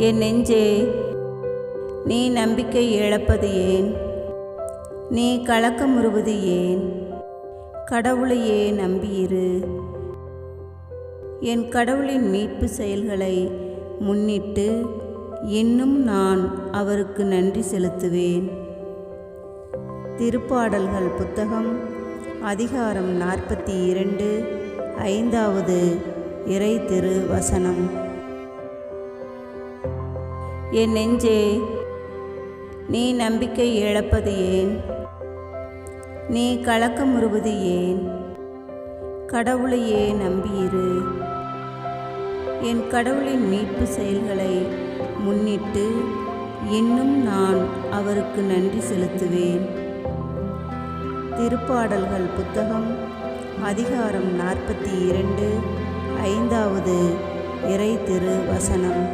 என் நெஞ்சே, நீ நம்பிக்கை இழப்பது ஏன்? நீ கலக்கமுறுவது ஏன்? கடவுளையே நம்பியிரு. என் கடவுளின் மீட்பு செயல்களை முன்னிட்டு இன்னும் நான் அவருக்கு நன்றி செலுத்துவேன். திருப்பாடல்கள் புத்தகம் அதிகாரம் 42 5வது இறை திரு வசனம். என் நெஞ்சே, நீ நம்பிக்கை இழப்பது ஏன்? நீ கலக்கமுறுவது ஏன்? கடவுளையே நம்பியிரு. என் கடவுளின் மீட்பு செயல்களை முன்னிட்டு இன்னும் நான் அவருக்கு நன்றி செலுத்துவேன். திருப்பாடல்கள் புத்தகம் அதிகாரம் 42 5வது இறை திரு வசனம்.